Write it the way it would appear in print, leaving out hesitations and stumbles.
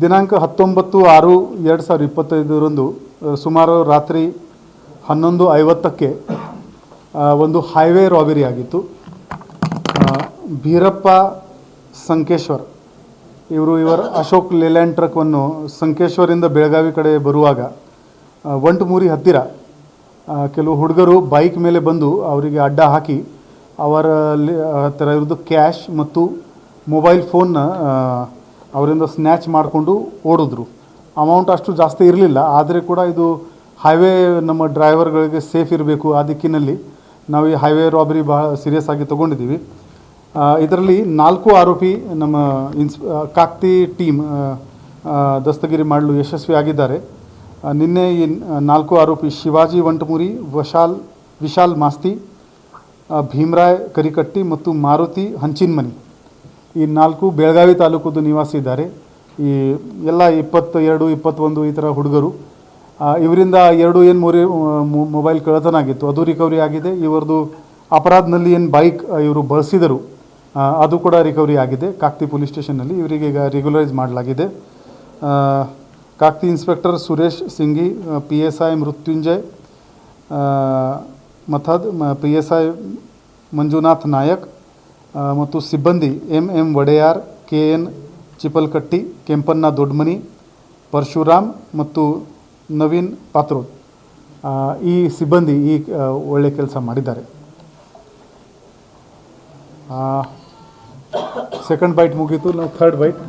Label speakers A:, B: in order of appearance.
A: ದಿನಾಂಕ 19/6/2025 ಸುಮಾರು ರಾತ್ರಿ 11:50ಕ್ಕೆ ಒಂದು ಹೈವೇ ರಾಬರಿ ಆಗಿತ್ತು. ಭೀರಪ್ಪ ಸಂಕೇಶ್ವರ್ ಇವರ ಅಶೋಕ್ ಲೇಲ್ಯಾಂಡ್ ಟ್ರಕ್ವನ್ನು ಸಂಕೇಶ್ವರಿಂದ ಬೆಳಗಾವಿ ಕಡೆ ಬರುವಾಗ ಒಂಟಮೂರಿ ಹತ್ತಿರ ಕೆಲವು ಹುಡುಗರು ಬೈಕ್ ಮೇಲೆ ಬಂದು ಅವರಿಗೆ ಅಡ್ಡ ಹಾಕಿ ಅವರಲ್ಲಿ ಹತ್ತಿರ ಇರೋದು ಕ್ಯಾಶ್ ಮತ್ತು ಮೊಬೈಲ್ ಫೋನ್ನ ಅವರಿಂದ ಸ್ನ್ಯಾಚ್ ಮಾಡಿಕೊಂಡು ಓಡಿದ್ರು. ಅಮೌಂಟ್ ಅಷ್ಟು ಜಾಸ್ತಿ ಇರಲಿಲ್ಲ, ಆದರೆ ಕೂಡ ಇದು ಹೈವೇ ನಮ್ಮ ಡ್ರೈವರ್ಗಳಿಗೆ ಸೇಫ್ ಇರಬೇಕು, ಆ ದಿಕ್ಕಿನಲ್ಲಿ ನಾವು ಈ ಹೈವೇ ರಾಬರಿ ಭಾಳ ಸೀರಿಯಸ್ ಆಗಿ ತೊಗೊಂಡಿದ್ದೀವಿ. ಇದರಲ್ಲಿ 4 ಆರೋಪಿ ನಮ್ಮ ಕಾಕ್ತಿ ಟೀಮ್ ದಸ್ತಗಿರಿ ಮಾಡಲು ಯಶಸ್ವಿಯಾಗಿದ್ದಾರೆ. ನಿನ್ನೆ ಈ 4 ಆರೋಪಿ ಶಿವಾಜಿ ವಂಟಮೂರಿ, ವಿಶಾಲ್ ಮಾಸ್ತಿ, ಭೀಮರಾಯ್ ಕರಿಕಟ್ಟಿ ಮತ್ತು ಮಾರುತಿ ಹಂಚಿನ್ಮನಿ, ಈ 4 ಬೆಳಗಾವಿ ತಾಲೂಕದ ನಿವಾಸಿ ಇದ್ದಾರೆ. ಈ ಎಲ್ಲ 22, 21 ಈ ಥರ ಹುಡುಗರು. ಇವರಿಂದ 2 ಮೊಬೈಲ್ ಕಳ್ಳತನ ಆಗಿತ್ತು, ಅದು ರಿಕವರಿ ಆಗಿದೆ. ಇವರದು ಅಪರಾಧದಲ್ಲಿ ಏನು ಬೈಕ್ ಇವರು ಬಳಸಿದರು ಅದು ಕೂಡ ರಿಕವರಿ ಆಗಿದೆ ಕಾಕ್ತಿ ಪೊಲೀಸ್ ಸ್ಟೇಷನ್ನಲ್ಲಿ. ಇವರಿಗೆ ಈಗ ರೆಗ್ಯುಲರೈಸ್ ಮಾಡಲಾಗಿದೆ. Kakati inspector Suresh Singi, PSI Mrutyunjay Mathad, PSI Manjunath Nayak ಮತ್ತು ಸಿಬ್ಬಂದಿ MM ವಡೆಯಾರ್, KN ಚಿಪಲ್ಕಟ್ಟಿ, ಕೆಂಪಣ್ಣ ದೊಡ್ಡಮನಿ, ಪರಶುರಾಮ್ ಮತ್ತು ನವೀನ್ ಪಾತ್ರೋದ್, ಈ ಸಿಬ್ಬಂದಿ ಈ ಒಳ್ಳೆ ಕೆಲಸ ಮಾಡಿದ್ದಾರೆ. ಸೆಕೆಂಡ್ ಬೈಟ್ ಮುಗೀತು, ನಾವು ಥರ್ಡ್ ಬೈಟ್.